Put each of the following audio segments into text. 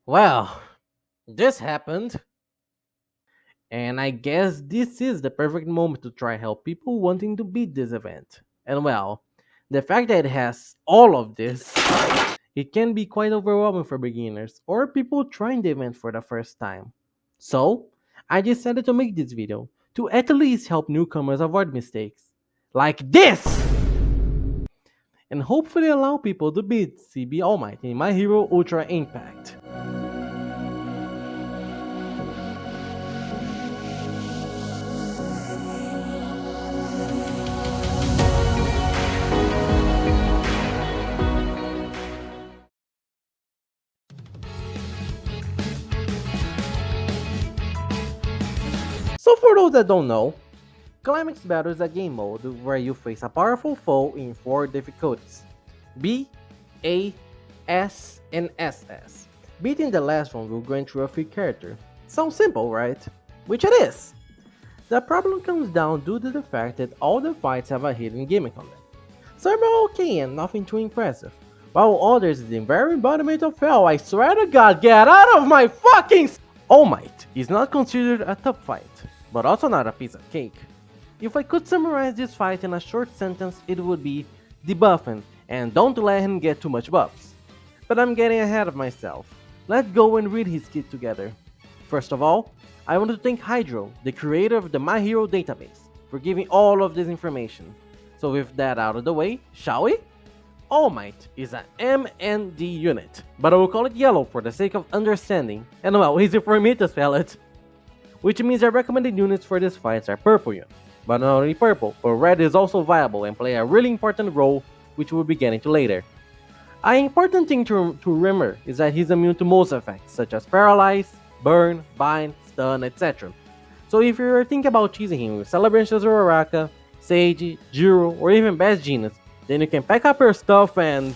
Well, this happened, and I guess this is the perfect moment to try help people wanting to beat this event. And well, the fact that it has all of this, it can be quite overwhelming for beginners or people trying the event for the first time. So, I decided to make this video to at least help newcomers avoid mistakes like this, and hopefully allow people to beat CB All Might in My Hero Ultra Impact. So for those that don't know, Climax Battle is a game mode where you face a powerful foe in 4 difficulties: B, A, S, and SS. Beating the last one will grant you a free character. Sounds simple, right? Which it is! The problem comes down due to the fact that all the fights have a hidden gimmick on them. Some are okay and nothing too impressive, while others is the very embodiment of hell. I swear to God, get out of my fucking All Might is not considered a tough fight, but also not a piece of cake. If I could summarize this fight in a short sentence, it would be debuffing and don't let him get too much buffs. But I'm getting ahead of myself. Let's go and read his kit together. First of all, I want to thank Hydro, the creator of the My Hero database, for giving all of this information. So with that out of the way, shall we? All Might is an MND unit, but I will call it yellow for the sake of understanding, and well, easy for me to spell it. Which means our recommended units for this fights are purple units. But not only purple, but red is also viable and play a really important role, which we'll be getting to later. An important thing to remember is that he's immune to most effects, such as paralyze, burn, bind, stun, etc. So if you're thinking about choosing him with Celebrations of Uraraka, Sage, Jiro, or even Best Genius, then you can pack up your stuff and...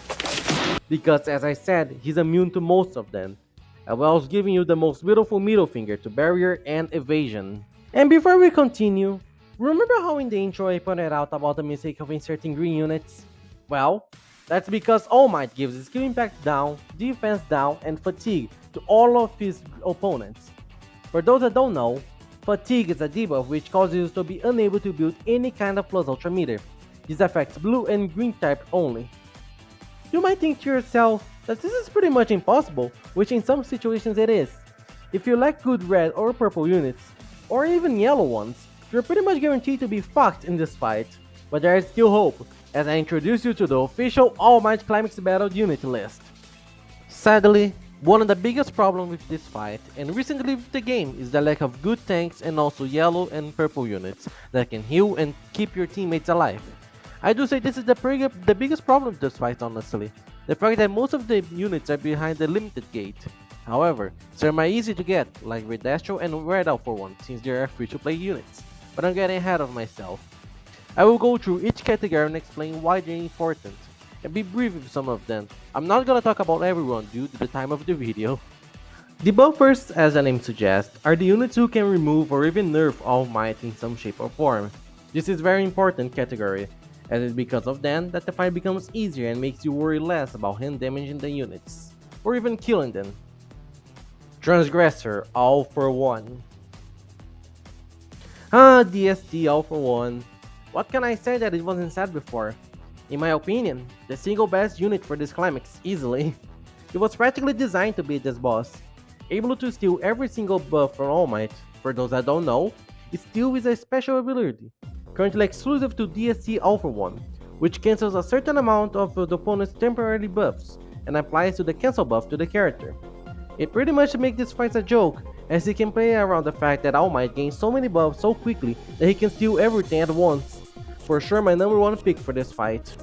because as I said, he's immune to most of them, as well as giving you the most beautiful middle finger to barrier and evasion. And before we continue, remember how in the intro I pointed out about the mistake of inserting green units? Well, that's because All Might gives skill impact down, defense down, and fatigue to all of his opponents. For those that don't know, fatigue is a debuff which causes you to be unable to build any kind of plus ultra meter. This affects blue and green type only. You might think to yourself that this is pretty much impossible, which in some situations it is. If you lack good red or purple units, or even yellow ones, you're pretty much guaranteed to be fucked in this fight. But there is still hope, as I introduce you to the official All Might Climax Battle Unit list. Sadly, one of the biggest problems with this fight, and recently with the game, is the lack of good tanks and also yellow and purple units that can heal and keep your teammates alive. I do say this is the biggest problem with this fight, honestly. The fact that most of the units are behind the limited gate. However, some are easy to get, like Red Astro and Red Alpha 1, since they are free-to-play units. But I'm getting ahead of myself. I will go through each category and explain why they're important, and be brief with some of them. I'm not gonna talk about everyone due to the time of the video. Debuffers, as the name suggests, are the units who can remove or even nerf All Might in some shape or form. This is a very important category, as it's because of them that the fight becomes easier and makes you worry less about him damaging the units, or even killing them. Transgressor, all for one. DST all for one. What can I say that it wasn't said before? In my opinion, the single best unit for this climax, easily. It was practically designed to beat this boss. Able to steal every single buff from All Might, for those that don't know, Steal is a special ability, currently exclusive to DST Alpha 1, which cancels a certain amount of the opponent's temporary buffs, and applies to the cancel buff to the character. It pretty much makes this fight a joke, as he can play around the fact that All Might gains so many buffs so quickly that he can steal everything at once. For sure my number one pick for this fight.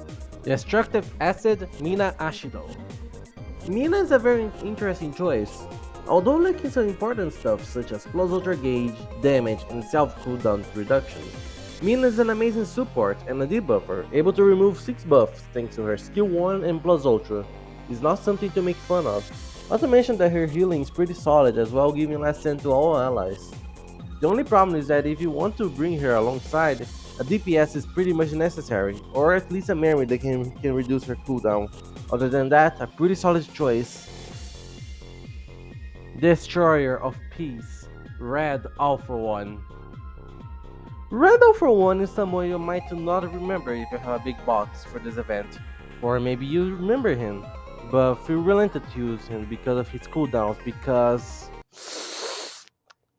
Destructive Acid Mina Ashido. Mina is a very interesting choice. Although lacking some important stuff such as plus ultra gauge, damage, and self cooldown reduction, Mina is an amazing support and a debuffer, able to remove 6 buffs thanks to her skill 1 and plus ultra. It's not something to make fun of. Not to mention that her healing is pretty solid as well, giving last stand to all allies. The only problem is that if you want to bring her alongside, a DPS is pretty much necessary, or at least a memory that can reduce her cooldown. Other than that, a pretty solid choice. Destroyer of Peace, Red Alpha 1. Red Alpha 1 is someone you might not remember if you have a big box for this event, or maybe you remember him, but feel reluctant to use him because of his cooldowns, because...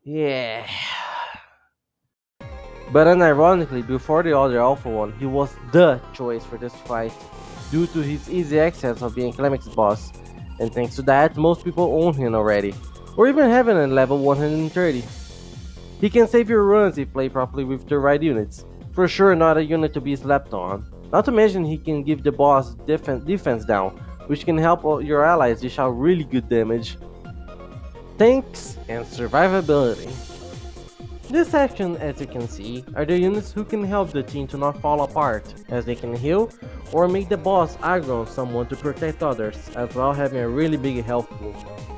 yeah. But unironically, before the other Alpha 1, he was THE choice for this fight, due to his easy access of being Climax Boss, and thanks to that, most people own him already, or even have him at level 130. He can save your runs if played properly with the right units, for sure not a unit to be slept on. Not to mention he can give the boss defense down, which can help your allies dish out really good damage. Tanks and Survivability. This section, as you can see, are the units who can help the team to not fall apart, as they can heal or make the boss aggro on someone to protect others, as well having a really big health pool.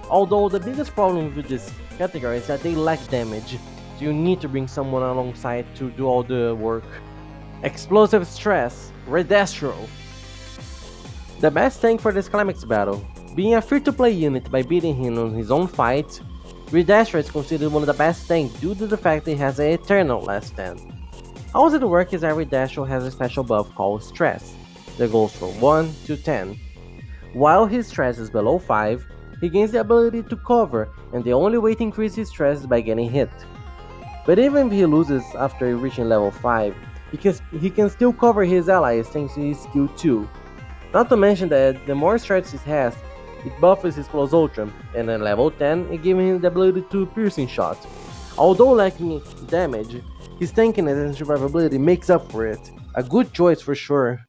Although the biggest problem with this category is that they lack damage, so you need to bring someone alongside to do all the work. Explosive Stress, Redestro. The best tank for this Climax battle. Being a free-to-play unit by beating him on his own fight, Redestro is considered one of the best tanks due to the fact that he has an eternal last stand. How does it work is that Redestro has a special buff called Stress, that goes from 1 to 10. While his stress is below 5, he gains the ability to cover, and the only way to increase his stress is by getting hit. But even if he loses after reaching level 5, he can still cover his allies thanks to his skill 2. Not to mention that the more stress he has, it buffs his plus ultra, and at level 10, it gives him the ability to piercing shot. Although lacking damage, his tankiness and survivability makes up for it. A good choice for sure.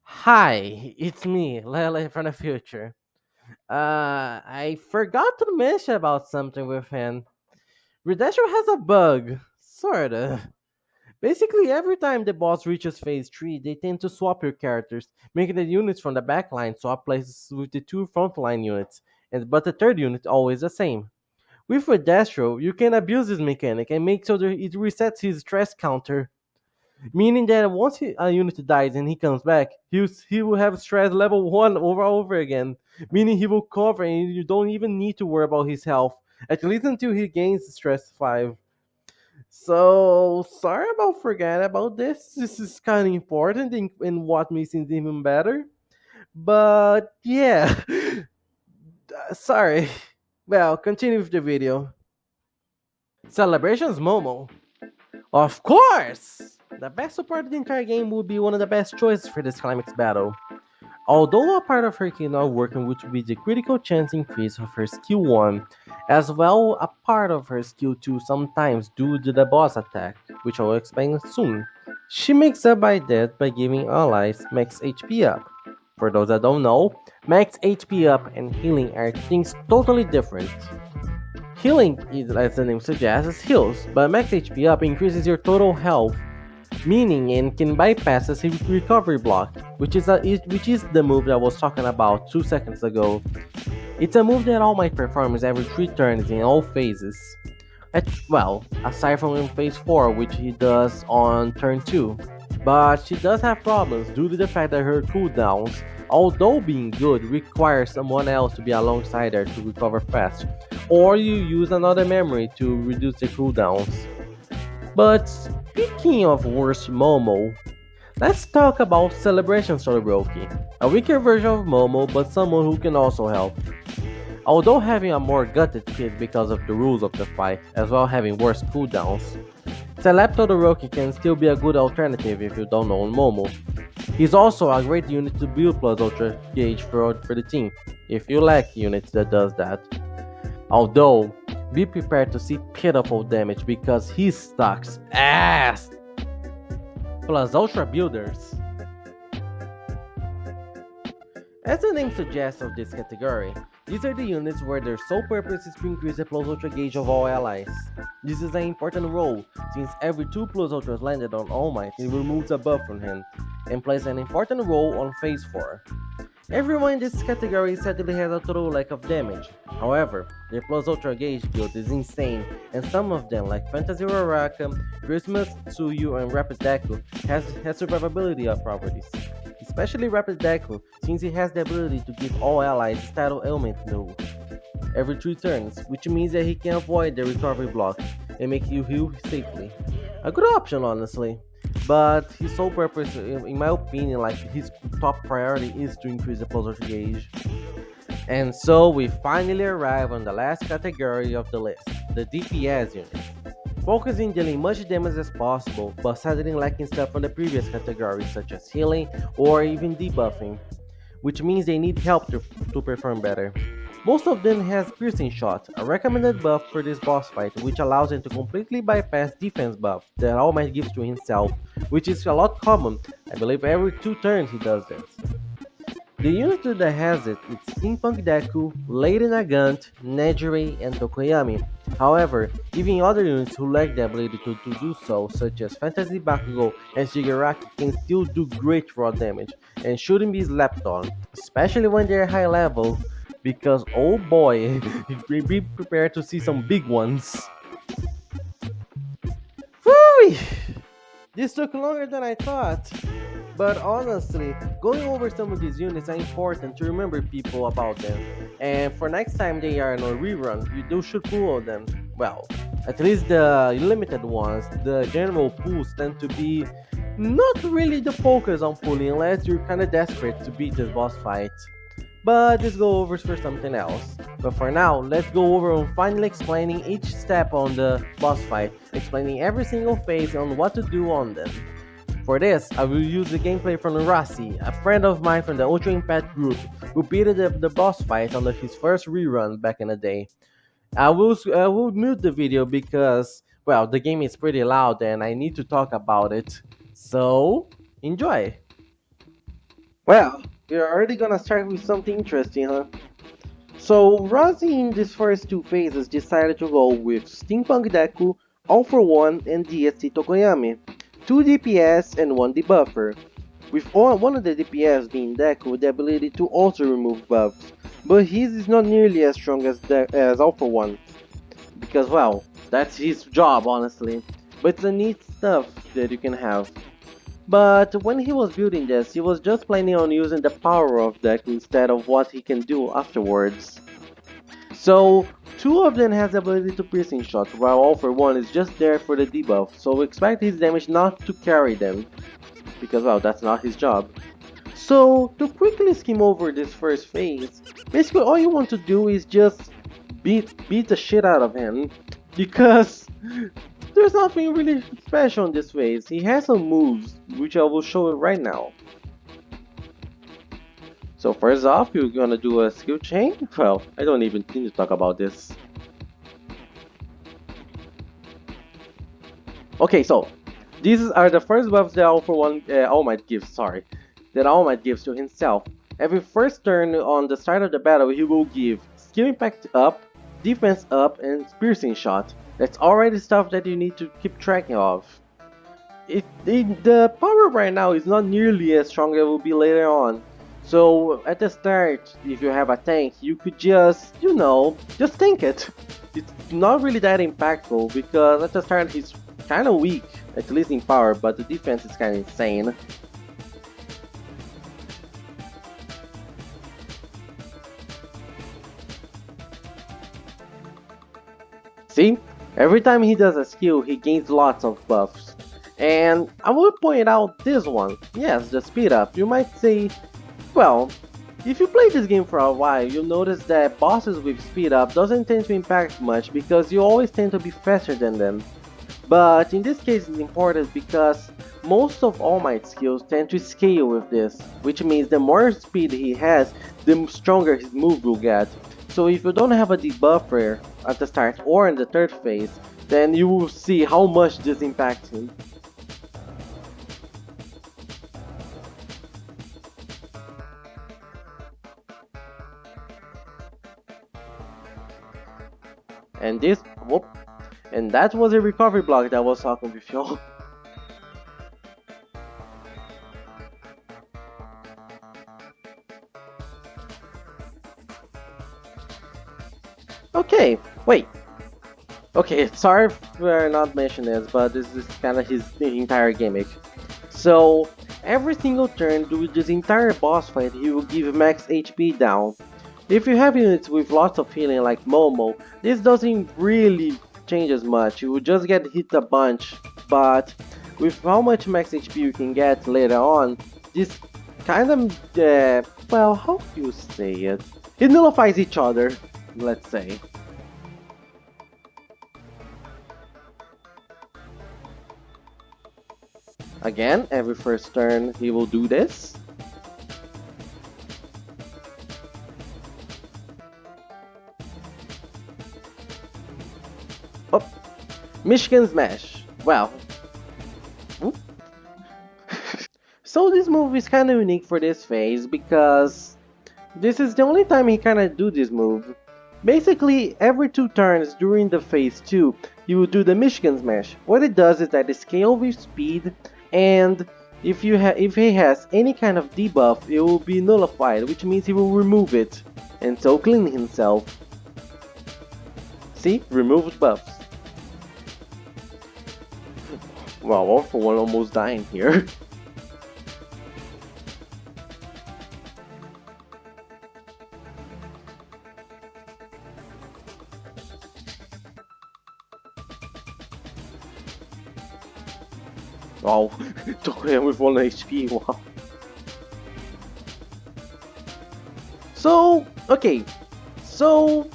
Hi, it's me, Lele from the future. I forgot to mention about something with him. Redestro has a bug, sorta. Basically, every time the boss reaches phase 3, they tend to swap your characters, making the units from the back line swap places with the two frontline units, but the third unit always the same. With Redestro, you can abuse this mechanic and make so that it resets his stress counter, meaning that once a unit dies and he comes back, he will have stress level 1 over again, meaning he will cover and you don't even need to worry about his health, at least until he gains stress 5. So, sorry about forgetting about this. This is kind of important in what makes it even better. But, yeah. Sorry. Well, continue with the video. Celebrations Momo. Of course! The best support of the entire game would be one of the best choices for this Climax battle. Although a part of her cannot work, which would be the critical chance increase of her skill 1, as well a part of her skill 2 sometimes due to the boss attack, which I will explain soon. She makes up by that by giving allies max HP up. For those that don't know, max HP up and healing are things totally different. Healing, as the name suggests, heals, but max HP up increases your total health, meaning it can bypass a recovery block, which is the move that I was talking about 2 seconds ago. It's a move that All Might performs every 3 turns in all phases. Aside from in phase 4, which he does on turn 2. But she does have problems due to the fact that her cooldowns, although being good, require someone else to be alongside her to recover fast, or you use another memory to reduce the cooldowns. But speaking of worst Momo, let's talk about Celebration Todoroki, a weaker version of Momo but someone who can also help. Although having a more gutted kid because of the rules of the fight, as well having worse cooldowns, Celeb Todoroki can still be a good alternative if you don't know Momo. He's also a great unit to build plus ultra gauge for the team, if you lack units that does that. Although, be prepared to see pitiful damage because he sucks ass! Plus Ultra Builders. As the name suggests of this category, these are the units where their sole purpose is to increase the plus ultra gauge of all allies. This is an important role, since every 2 plus ultras landed on All Might, it removes a buff from him, and plays an important role on phase 4. Everyone in this category sadly has a total lack of damage. However, their plus ultra gauge build is insane, and some of them, like Fantasy Uraraka, Christmas Tsuyu, and Rapid Deku, has survivability properties. Especially Rapid Deku, since he has the ability to give all allies Startle Element move. every 3 turns, which means that he can avoid the recovery block and make you heal safely. A good option, honestly. But his sole purpose, in my opinion, like his top priority is to increase the puzzle gauge. And so we finally arrive on the last category of the list, the DPS unit. Focusing dealing much damage as possible, but sadly lacking stuff from the previous categories such as healing or even debuffing, which means they need help to perform better. Most of them has piercing shot, a recommended buff for this boss fight which allows him to completely bypass defense buff that All Might gives to himself, which is a lot common. I believe every 2 turns he does this. The unit that has it is Steampunk Deku, Lady Nagant, Nejire, and Tokoyami. However, even other units who lack the ability to do so, such as Fantasy Bakugo and Shigaraki, can still do great raw damage and shouldn't be slept on, especially when they're high level, because oh boy, be prepared to see some big ones. Whew! This took longer than I thought. But honestly, going over some of these units are important to remember people about them. And for next time they are in a rerun, you should pull them. Well, at least the limited ones, the general pulls tend to be not really the focus on pulling unless you're kinda desperate to beat this boss fight. But let's go over for something else. But for now, let's go over on finally explaining each step on the boss fight, explaining every single phase on what to do on them. For this, I will use the gameplay from Rossi, a friend of mine from the Ultra Impact group, who beat the boss fight on his first rerun back in the day. I will mute the video because, well, the game is pretty loud and I need to talk about it. So, enjoy! Well, we're already gonna start with something interesting, huh? So, Rossi in these first 2 phases decided to go with Steampunk Deku, All for One, and DST Tokoyami. 2 DPS and 1 debuffer, with one of the DPS being Deku with the ability to also remove buffs, but his is not nearly as strong as All for One, because well, that's his job honestly, but it's a neat stuff that you can have. But when he was building this, he was just planning on using the power of Deku instead of what he can do afterwards. So, 2 of them has the ability to piercing shot, while All for One is just there for the debuff, so expect his damage not to carry them, because well, that's not his job. So, to quickly skim over this first phase, basically all you want to do is just beat the shit out of him, because there's nothing really special in this phase. He has some moves, which I will show you right now. So first off, you're gonna do a skill chain. Well, I don't even need to talk about this. Okay, so these are the first buffs that All Might gives. Sorry, that All Might gives to himself. Every first turn on the start of the battle, he will give skill impact up, defense up, and piercing shot. That's already stuff that you need to keep track of. The power right now is not nearly as strong as it will be later on. So at the start, if you have a tank, you could just, just tank it. It's not really that impactful because at the start he's kind of weak, at least in power, but the defense is kind of insane. See? Every time he does a skill, he gains lots of buffs. And I will point out this one. Yes, the speed up. You might say, well, if you play this game for a while, you'll notice that bosses with speed up doesn't tend to impact much because you always tend to be faster than them. But in this case it's important because most of All Might's skills tend to scale with this, which means the more speed he has, the stronger his move will get. So if you don't have a debuffer at the start or in the third phase, then you will see how much this impacts him. And and that was a recovery block that I was talking with y'all. Okay, wait. Okay, sorry for not mentioning this, but this is kind of his entire gimmick. So, every single turn during this entire boss fight, he will give max HP down, If you have units with lots of healing like Momo, this doesn't really change as much, you will just get hit a bunch, but with how much max HP you can get later on, this kind of, well, how do you say it? It nullifies each other, let's say. Again, every first turn he will do this. Oh, Michigan Smash. Well. So this move is kind of unique for this phase because this is the only time he kind of do this move. Basically, every 2 turns during the phase 2, he will do the Michigan Smash. What it does is that it scales with speed, and if he has any kind of debuff, it will be nullified, which means he will remove it, and so clean himself. See? Removes buffs. Wow, all for one almost dying here. Wow, took him with 1 HP, wow. So, okay, so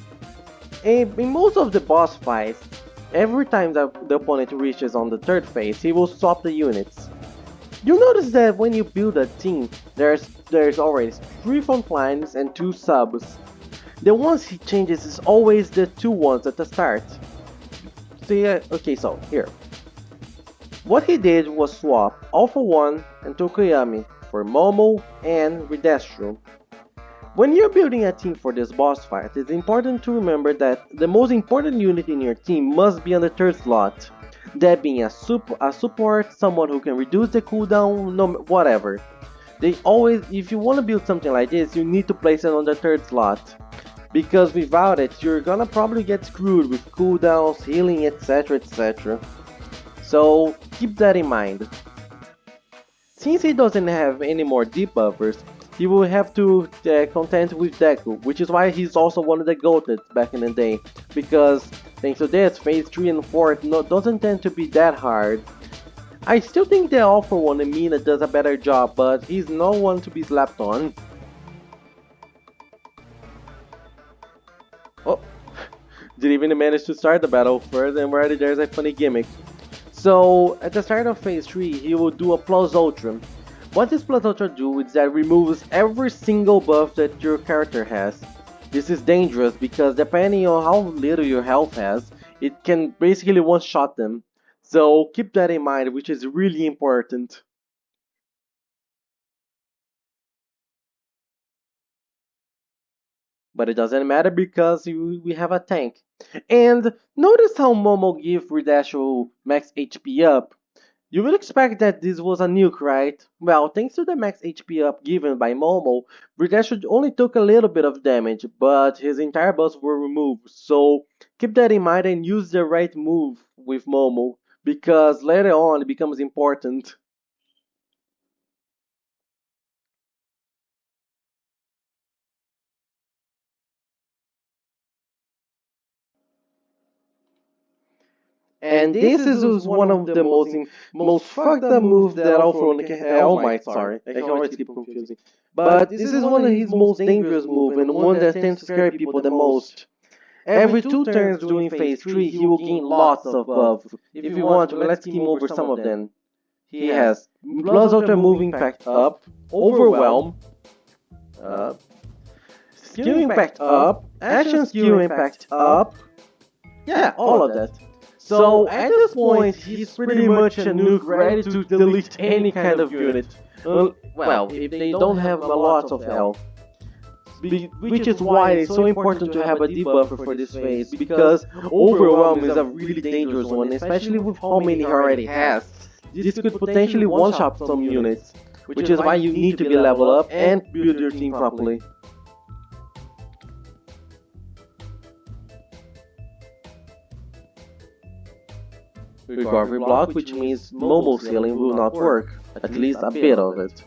in most of the boss fights, every time that the opponent reaches on the 3rd phase, he will swap the units. You'll notice that when you build a team, there's always 3 front lines and 2 subs. The ones he changes is always the 2 ones at the start. See, okay, so here. What he did was swap Alpha 1 and Tokoyami for Momo and Ridestro. When you're building a team for this boss fight, it's important to remember that the most important unit in your team must be on the 3rd slot. That being a support, someone who can reduce the cooldown, no, whatever. If you want to build something like this, you need to place it on the 3rd slot. Because without it, you're gonna probably get screwed with cooldowns, healing, etc, etc. So keep that in mind. Since he doesn't have any more debuffers, he will have to contend with Deku, which is why he's also one of the GOATed back in the day. Because thanks to this, phase 3 and 4 doesn't tend to be that hard. I still think the Alpha one and Mina does a better job, but he's no one to be slapped on. Oh, didn't even manage to start the battle first, and already there's a funny gimmick. So, at the start of phase 3, he will do a Plus Ultra. What this Plus Ultra do is that it removes every single buff that your character has. This is dangerous because depending on how little your health has, it can basically one-shot them. So keep that in mind, which is really important. But it doesn't matter because we have a tank. And notice how Momo give Ridestro max HP up. You would expect that this was a nuke, right? Well, thanks to the max HP up given by Momo, Ridestro only took a little bit of damage, but his entire buffs were removed, so keep that in mind and use the right move with Momo, because later on it becomes important. And this is one of the most fucked up moves that Alpha can. All Might, sorry, I always keep confusing. But this is one of his most dangerous moves and one that tends to scare people the most. Every 2 turns during phase 3, he will gain lots of buff. If you want, let's skim over some of them. He has Plus Ultra Move Impact up, Overwhelm, Skill Impact up, Action Skill Impact up. Yeah, all of that. So at this point, he's pretty much a nuke ready to delete any kind of unit. Well, if they don't have a lot of health. Which is why it's so important to have a debuffer for this phase, because Overwhelm is a really dangerous one, especially with how many he already has. This could potentially one-shot some units, which is why you need to be level up and build your team properly. Recovery block, which means Momo's healing will not work, at least a bit of it.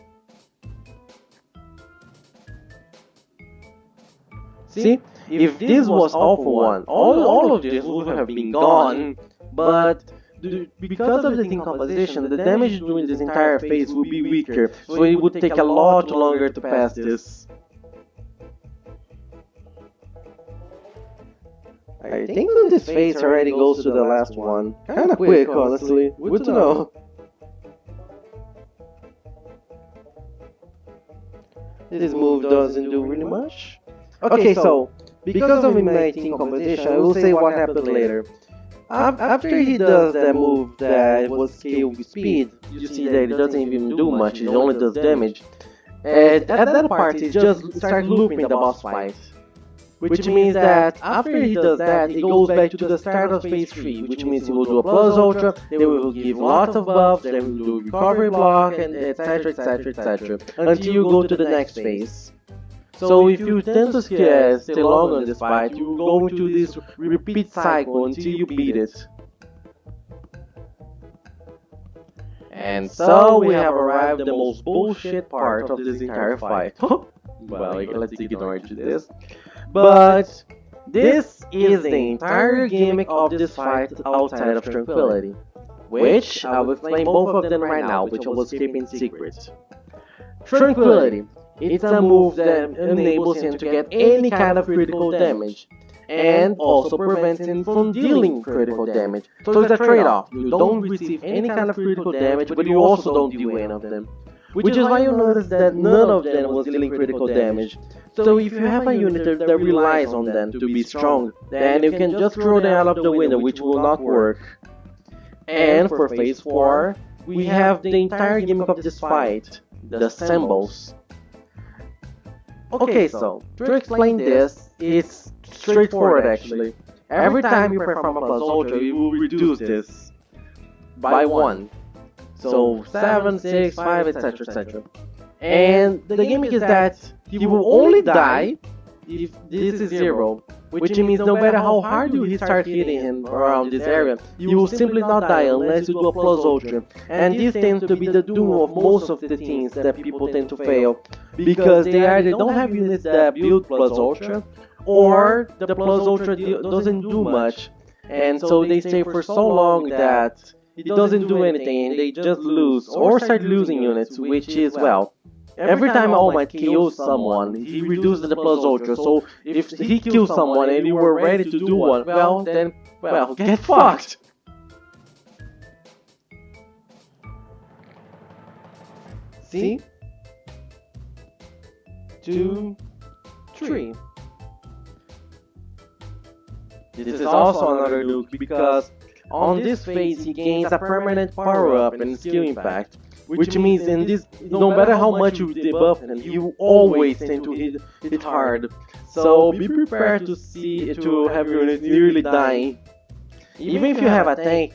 See, if this was all for one, all of this would have been gone, but because of the team composition, the damage during this entire phase would be weaker, so it would take a lot longer to pass this. I think that this phase already goes to the last one. Kinda quick, honestly. Good to know. This move doesn't do really much. Okay, so, because of my team competition, I will say what happened later. After he does that move that was scaled with speed, you see that it doesn't even do much, it only does damage. And at that part, he just starts looping the boss fight. Which means that after he does that, it goes back to the start of phase 3, which means he will do a plus ultra, then we will give lots of buffs, then we will do recovery block, and etc, etc, etc, until you go to the next phase. So if you tend to stay long on this fight, you will go into this repeat cycle until you beat it. And so we have arrived at the most bullshit part of this entire fight. Well, let's ignore this. But this is the entire gimmick of this fight outside of Tranquility, which I will explain both of them right now, which I was keeping secret. Tranquility, it's a move that enables him to get any kind of critical damage, and also prevents him from dealing critical damage. So it's a trade-off. You don't receive any kind of critical damage, but you also don't deal any of them. Which is why you notice that none of them was dealing critical damage. So if you have a unit that relies on them to be strong, then you can just throw them out of the window, which will not work. And for phase 4, we have the entire gimmick of this fight, the symbols. Okay, so to explain this, it's straightforward actually. Every time you perform a plus ultra, you will reduce this by 1. So 7, 6, 5, etc, etc. And the gimmick is that he will only die if this is 0, which means no matter how hard you start hitting him around this area, you will simply not die unless you do a plus ultra. And this tends to be the doom of most of the teams that people tend to fail, because they either don't have units that build plus ultra, or the plus ultra doesn't do much, and so they stay for so long that it doesn't do anything and they just lose or start losing units, which is, well, every time All Might kills someone, he reduces the plus ultra, so if he kills someone and you were ready to do one, well, then, well, get fucked! See? 2, 3. This is also another nuke because on this phase he gains a permanent power up and skill impact, which means in this, no matter how much you debuff him, he will always tend to hit hard. So be prepared to have your unit nearly dying. Even if you have a tank.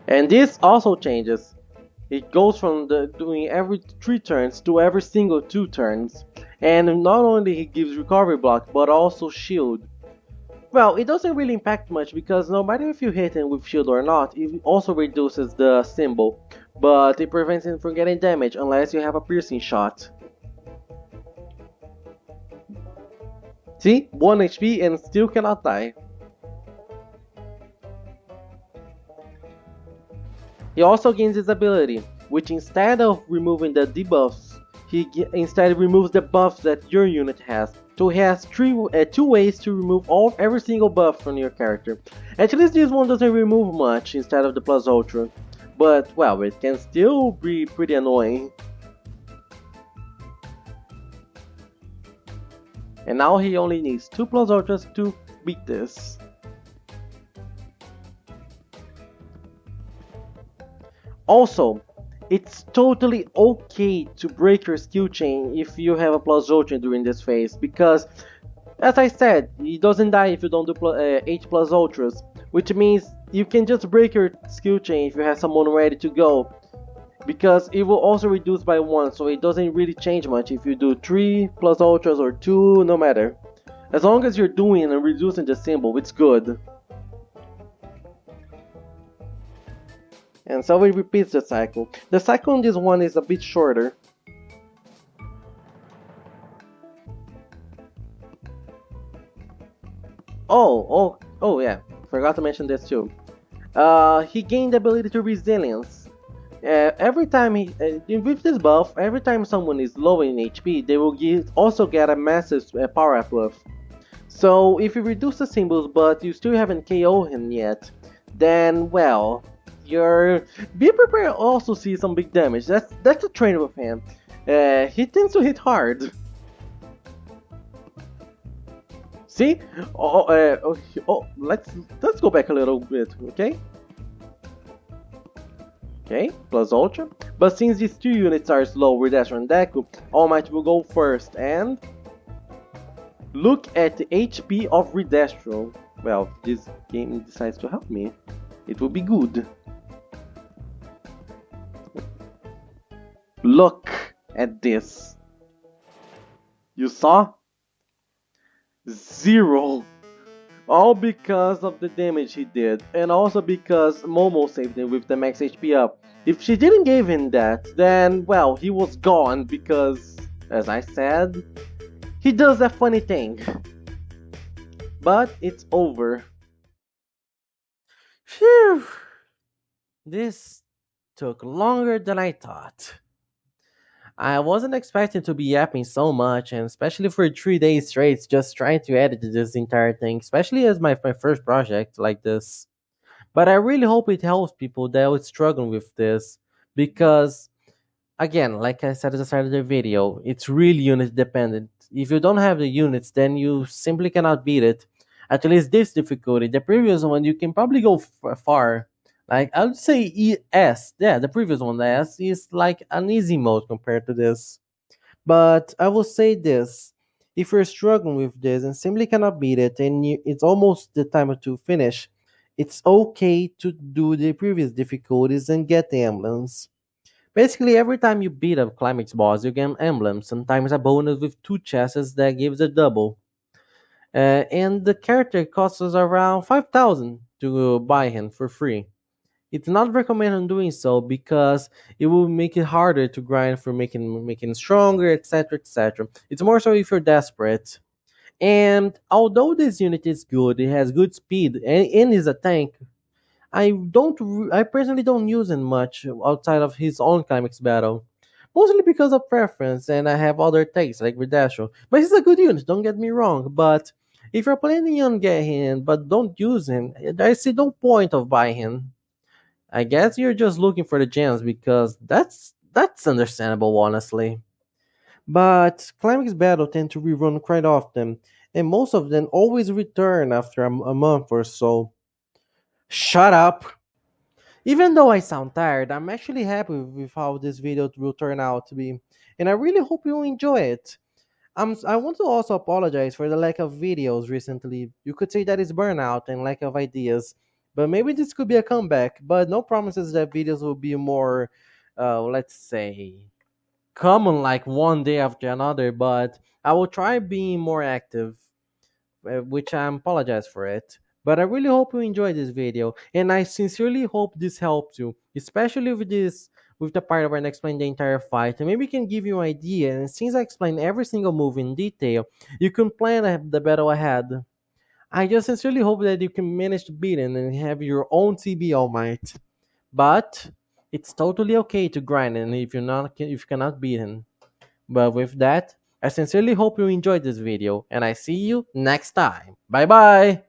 And this also changes. It goes from doing every 3 turns to every single 2 turns. And not only he gives recovery block, but also shield. Well, it doesn't really impact much because no matter if you hit him with shield or not, it also reduces the symbol. But it prevents him from getting damage unless you have a piercing shot. See? 1 HP and still cannot die. He also gains his ability, which instead of removing the debuffs, he instead removes the buffs that your unit has. So he has 2 ways to remove every single buff from your character. At least this one doesn't remove much instead of the plus ultra, but well, it can still be pretty annoying. And now he only needs 2 plus ultras to beat this. Also, it's totally okay to break your skill chain if you have a plus ultra during this phase, because, as I said, he doesn't die if you don't do 8 plus ultras, which means you can just break your skill chain if you have someone ready to go, because it will also reduce by 1, so it doesn't really change much if you do 3 plus ultras or 2, no matter. As long as you're doing and reducing the symbol, it's good. And so it repeats the cycle. The cycle on this one is a bit shorter. Oh yeah, forgot to mention this too. He gained the ability to resilience. Every time with this buff, every time someone is low in HP, they will also get a massive power up buff. So if you reduce the symbols but you still haven't KO'd him yet, then well, you're be prepared to also see some big damage. That's the trend with him. He tends to hit hard. See? Let's go back a little bit, okay? Okay, plus Ultra. But since these two units are slow, Redastro and Deku, All Might will go first. And look at the HP of Redastro. Well, this game decides to help me. It will be good. Look at this. You saw? 0. All because of the damage he did, and also because Momo saved him with the max HP up. If she didn't give him that, then, well, he was gone because, as I said, he does that funny thing. But it's over. Phew! This took longer than I thought. I wasn't expecting to be yapping so much, and especially for 3 days straight, just trying to edit this entire thing, especially as my first project like this. But I really hope it helps people that are struggling with this, because again, like I said at the start of the video, it's really unit dependent. If you don't have the units, then you simply cannot beat it. At least this difficulty. The previous one, you can probably go far. Like, I would say S. Yeah, the previous one, the S, is like an easy mode compared to this. But I will say this. If you're struggling with this and simply cannot beat it, and it's almost the time to finish, it's okay to do the previous difficulties and get the emblems. Basically, every time you beat a Climax boss, you get emblems, sometimes a bonus with 2 chests that gives a double. And the character costs us around 5,000 to buy him for free. It's not recommended doing so because it will make it harder to grind for making stronger, etc., etc. It's more so if you're desperate. And although this unit is good, it has good speed and is a tank. I personally don't use him much outside of his own Climax Battle. Mostly because of preference, and I have other takes like Redastro. But he's a good unit, don't get me wrong. But if you're planning on getting him but don't use him, I see no point of buying him. I guess you're just looking for the gems because that's understandable, honestly. But Climax Battle tend to rerun quite often, and most of them always return after a month or so. Shut up! Even though I sound tired, I'm actually happy with how this video will turn out to be, and I really hope you enjoy it. I want to also apologize for the lack of videos recently. You could say that it's burnout and lack of ideas, but maybe this could be a comeback. But no promises that videos will be more, let's say, common like one day after another. But I will try being more active, which I apologize for it. But I really hope you enjoyed this video, and I sincerely hope this helped you, especially with the part where I explain the entire fight, and maybe can give you an idea. And since I explain every single move in detail, you can plan the battle ahead. I just sincerely hope that you can manage to beat it and have your own TB All Might. But it's totally okay to grind, and if you cannot beat him. But with that, I sincerely hope you enjoyed this video, and I see you next time. Bye bye!